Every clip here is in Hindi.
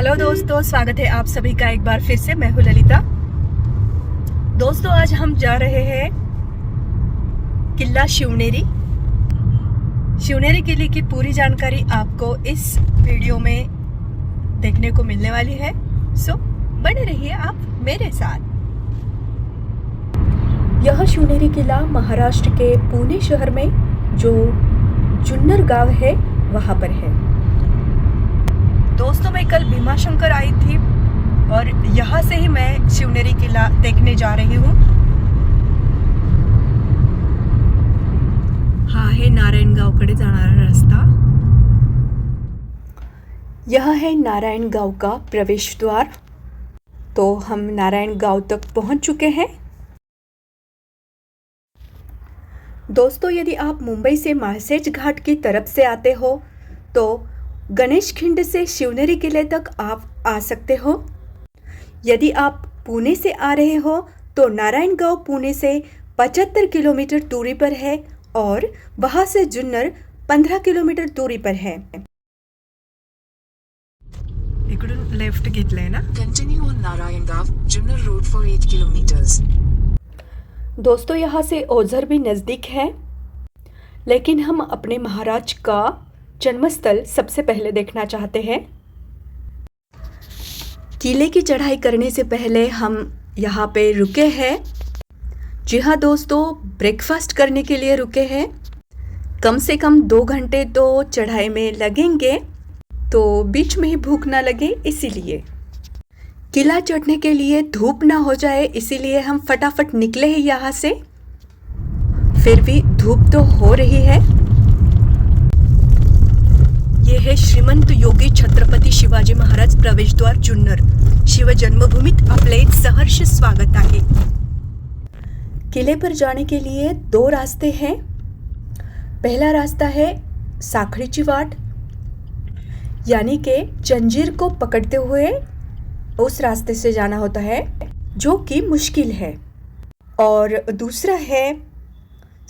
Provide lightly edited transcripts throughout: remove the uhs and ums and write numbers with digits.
हेलो दोस्तों, स्वागत है आप सभी का एक बार फिर से। मैं हूं ललिता। दोस्तों, आज हम जा रहे हैं किला शिवनेरी। शिवनेरी किले की पूरी जानकारी आपको इस वीडियो में देखने को मिलने वाली है, सो बने रहिए आप मेरे साथ। यह शिवनेरी किला महाराष्ट्र के पुणे शहर में जो जुन्नर गांव है वहां पर है। दोस्तों, मैं कल भीमाशंकर आई थी और यहाँ से ही मैं शिवनेरी किला देखने जा रही हूँ। हा है नारायणगावकडे जाणारा रस्ता। यह है नारायणगाव का प्रवेश द्वार। तो हम नारायणगाव तक पहुँच चुके हैं। दोस्तों, यदि आप मुंबई से माळशेज घाट की तरफ से आते हो तो गणेश खिंड से शिवनेरी किले तक आप आ सकते हो। यदि आप पुणे से आ रहे हो तो नारायणगाव पुणे से 75 किलोमीटर दूरी पर है और वहां से जुन्नर 15 किलोमीटर दूरी पर है। इकडून लेफ्ट घेतलंय ना। Continue on Narayangaon Junnar road for 8 kilometres. दोस्तों, यहाँ से ओझर भी नज़दीक है, लेकिन हम अपने महाराज का जन्मस्थल सबसे पहले देखना चाहते हैं। किले की चढ़ाई करने से पहले हम यहाँ पे रुके हैं। जी हाँ दोस्तों, ब्रेकफास्ट करने के लिए रुके हैं। कम से कम 2 घंटे तो चढ़ाई में लगेंगे, तो बीच में ही भूख ना लगे इसीलिए। किला चढ़ने के लिए धूप ना हो जाए इसीलिए हम फटाफट निकले हैं यहाँ से। फिर भी धूप तो हो रही है। ये है श्रीमंत योगी छत्रपती शिवाजी महाराज प्रवेश द्वार जुन्नर। शिव जन्मभूमीत आपले सहर्ष स्वागत आहे। किले पर जाने के लिए 2 रास्ते हैं। पहला रास्ता है साखळीची वाट, यानी कि जंजीर को पकड़ते हुए उस रास्ते से जाना होता है, जो कि मुश्किल है। और दूसरा है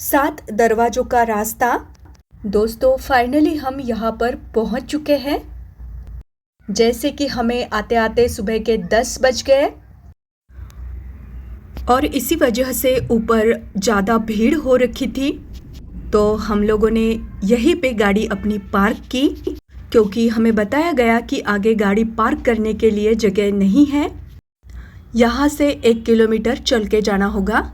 7 दरवाजों का रास्ता। दोस्तों, फाइनली हम यहाँ पर पहुँच चुके हैं। जैसे कि हमें आते आते सुबह के 10 बज गए और इसी वजह से ऊपर ज़्यादा भीड़ हो रखी थी, तो हम लोगों ने यहीं पे गाड़ी अपनी पार्क की, क्योंकि हमें बताया गया कि आगे गाड़ी पार्क करने के लिए जगह नहीं है। यहाँ से 1 किलोमीटर चल के जाना होगा।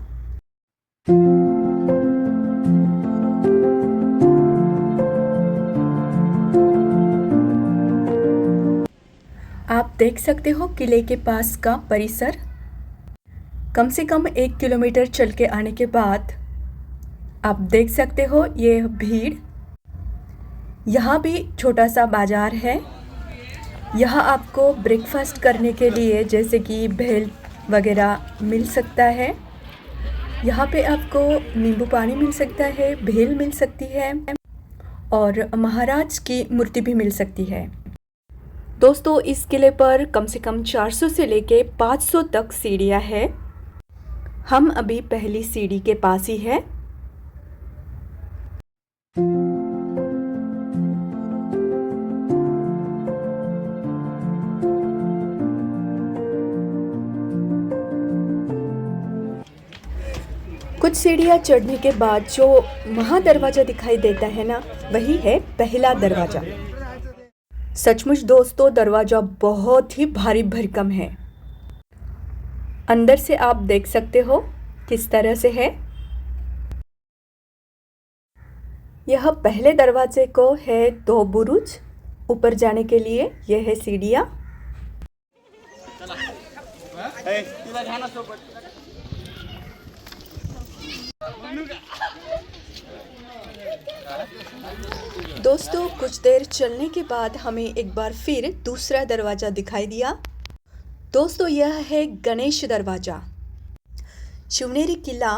आप देख सकते हो किले के पास का परिसर। कम से कम 1 किलोमीटर चल के आने के बाद आप देख सकते हो ये भीड़। यहाँ भी छोटा सा बाजार है। यहाँ आपको ब्रेकफास्ट करने के लिए जैसे कि भेल वगैरह मिल सकता है। यहाँ पे आपको नींबू पानी मिल सकता है, भेल मिल सकती है और महाराज की मूर्ति भी मिल सकती है। दोस्तों, इस किले पर कम से कम 400 से लेके 500 तक सीढ़ियाँ हैं। हम अभी पहली सीढ़ी के पास ही है। कुछ सीढ़ियाँ चढ़ने के बाद जो महादरवाजा दिखाई देता है ना, वही है पहला दरवाजा। सचमुच दोस्तों, दरवाजा बहुत ही भारी भरकम है। अंदर से आप देख सकते हो किस तरह से है। यह पहले दरवाजे को है 2 बुरुज। ऊपर जाने के लिए यह है सीढ़ियाँ। दोस्तों, कुछ देर चलने के बाद हमें एक बार फिर दूसरा दरवाज़ा दिखाई दिया। दोस्तों, यह है गणेश दरवाज़ा। शिवनेरी किला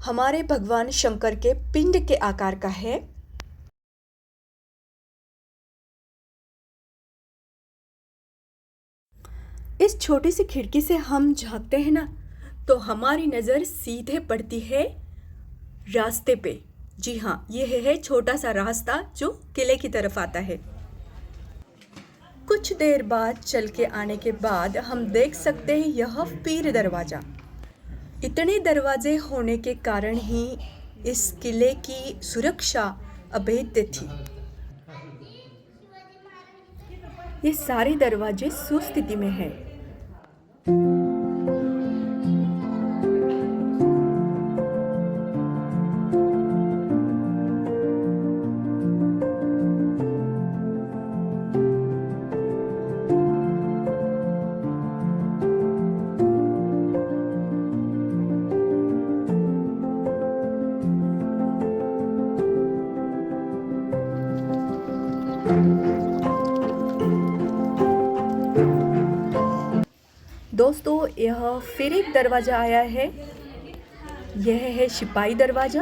हमारे भगवान शंकर के पिंड के आकार का है। इस छोटी सी खिड़की से हम झांकते हैं ना, तो हमारी नज़र सीधे पड़ती है रास्ते पे। जी हाँ, ये है छोटा सा रास्ता जो किले की तरफ आता है। कुछ देर बाद चल के आने के बाद हम देख सकते हैं यह पीर दरवाज़ा। इतने दरवाजे होने के कारण ही इस किले की सुरक्षा अभेद्य थी। ये सारे दरवाजे सुस्थिति में हैं। दोस्तों यह फिर एक दरवाज़ा आया है। यह है सिपाही दरवाज़ा।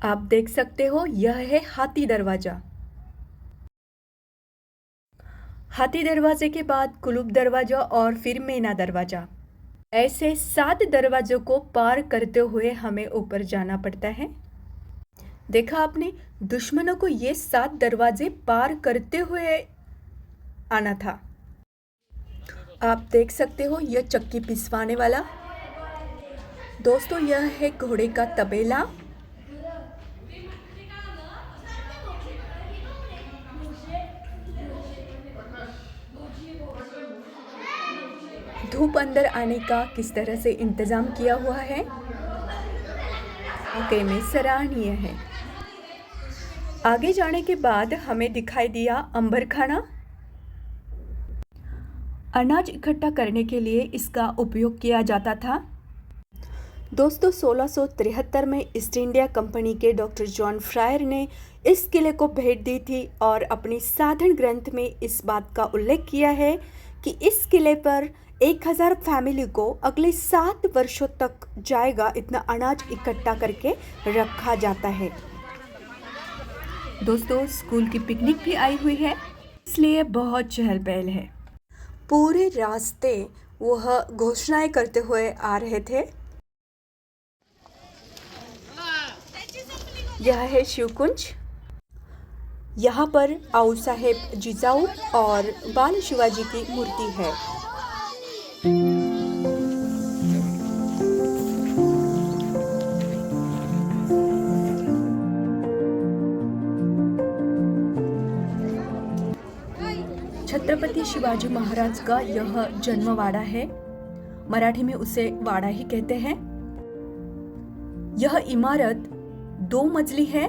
आप देख सकते हो यह है हाथी दरवाज़ा। हाथी दरवाजे के बाद कुलुब दरवाज़ा और फिर मेना दरवाज़ा। ऐसे 7 दरवाज़ों को पार करते हुए हमें ऊपर जाना पड़ता है। देखा आपने, दुश्मनों को ये 7 दरवाजे पार करते हुए आना था। आप देख सकते हो यह चक्की पिसवाने वाला। दोस्तों यह है घोड़े का तबेला। धूप अंदर आने का किस तरह से इंतज़ाम किया हुआ है, वाकई में सराहनीय है। आगे जाने के बाद हमें दिखाई दिया अंबर खाना। अनाज इकट्ठा करने के लिए इसका उपयोग किया जाता था। दोस्तों 1673 में ईस्ट इंडिया कंपनी के डॉक्टर जॉन फ्रायर ने इस किले को भेंट दी थी और अपनी साधन ग्रंथ में इस बात का उल्लेख किया है कि इस किले पर 1000 फैमिली को अगले 7 वर्षों तक जाएगा इतना अनाज इकट्ठा करके रखा जाता है। दोस्तों स्कूल की पिकनिक भी आई हुई है, इसलिए बहुत चहल पहल है। पूरे रास्ते वह घोषणाएं करते हुए आ रहे थे। यह है शिवकुंज। यहाँ पर आओ साहेब जिजाऊ और बाल शिवाजी की मूर्ति है। छत्रपति शिवाजी महाराज का यह जन्मवाड़ा है। मराठी में उसे वाड़ा ही कहते हैं। यह इमारत 2 मंजिली है।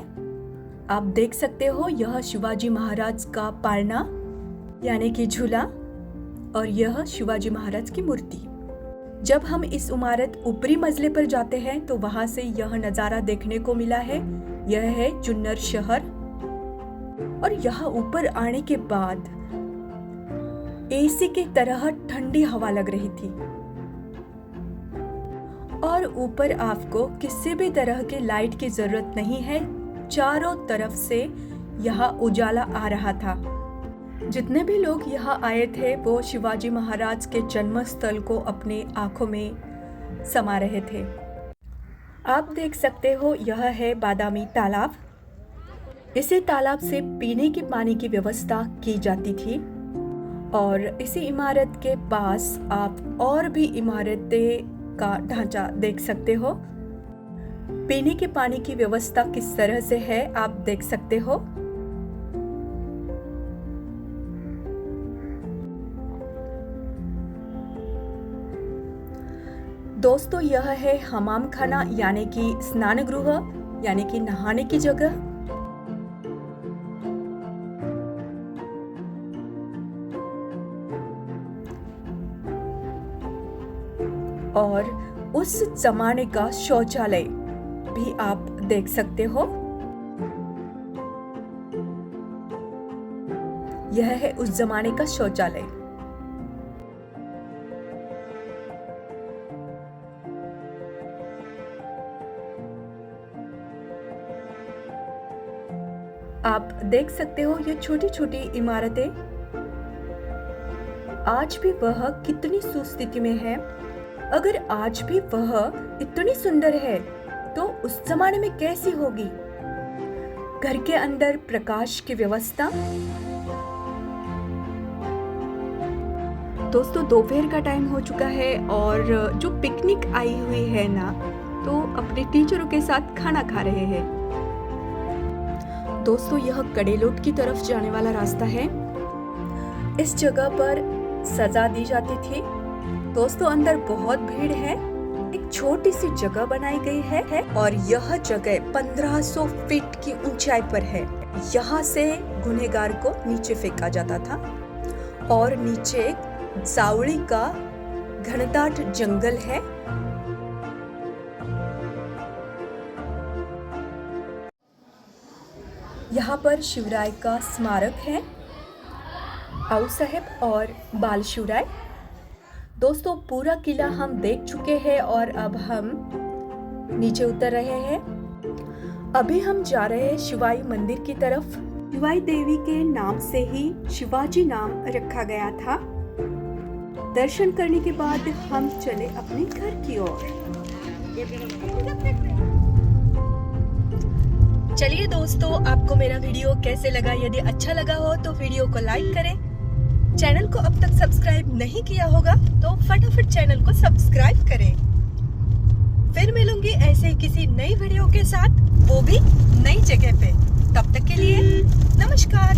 आप देख सकते हो यह शिवाजी महाराज का पालना यानी कि झूला और यह शिवाजी महाराज की मूर्ति। जब हम इस इमारत ऊपरी मंजिले पर जाते हैं तो वहां से यह नज़ारा देखने को मिला है। यह है जुन्नर शहर और यहाँ ऊपर आने के बाद एसी की तरह ठंडी हवा लग रही थी और ऊपर आपको किसी भी तरह के लाइट की जरूरत नहीं है। चारों तरफ से यहाँ उजाला आ रहा था। जितने भी लोग यहाँ आए थे वो शिवाजी महाराज के जन्म स्थल को अपने आंखों में समा रहे थे। आप देख सकते हो यह है बादामी तालाब। इसी तालाब से पीने के पानी की व्यवस्था की जाती थी और इसी इमारत के पास आप और भी इमारतें का ढांचा देख सकते हो। पीने के पानी की व्यवस्था किस तरह से है आप देख सकते हो। दोस्तों यह है हमाम खाना यानी कि स्नान गृह यानी कि नहाने की जगह। और उस जमाने का शौचालय भी आप देख सकते हो। यह है उस जमाने का शौचालय। आप देख सकते हो ये छोटी छोटी इमारतें, आज भी वह कितनी सुस्थिति में है। अगर आज भी वह इतनी सुंदर है तो उस जमाने में कैसी होगी। घर के अंदर प्रकाश की व्यवस्था। दोस्तों दोपहर का टाइम हो चुका है और जो पिकनिक आई हुई है ना, तो अपने टीचरों के साथ खाना खा रहे हैं। दोस्तों यह कड़ेलोट की तरफ जाने वाला रास्ता है। इस जगह पर सजा दी जाती थी। दोस्तों अंदर बहुत भीड़ है। एक छोटी सी जगह बनाई गई है और यह जगह 1500 फीट की ऊंचाई पर है। यहाँ से गुनहगार को नीचे फेंका जाता था और नीचे जावड़ी का घनदाट जंगल है। यहाँ पर शिवराय का स्मारक है, आऊ साहेब और बाल शिवराय। दोस्तों पूरा किला हम देख चुके हैं और अब हम नीचे उतर रहे हैं। अभी हम जा रहे हैं शिवाई मंदिर की तरफ। शिवाई देवी के नाम से ही शिवाजी नाम रखा गया था। दर्शन करने के बाद हम चले अपने घर की ओर। चलिए दोस्तों, आपको मेरा वीडियो कैसे लगा? यदि अच्छा लगा हो तो वीडियो को लाइक करें। चैनल को अब तक सब्सक्राइब नहीं किया होगा तो फटाफट चैनल को सब्सक्राइब करें। फिर मिलूंगी ऐसे ही किसी नई वीडियो के साथ, वो भी नई जगह पे। तब तक के लिए नमस्कार।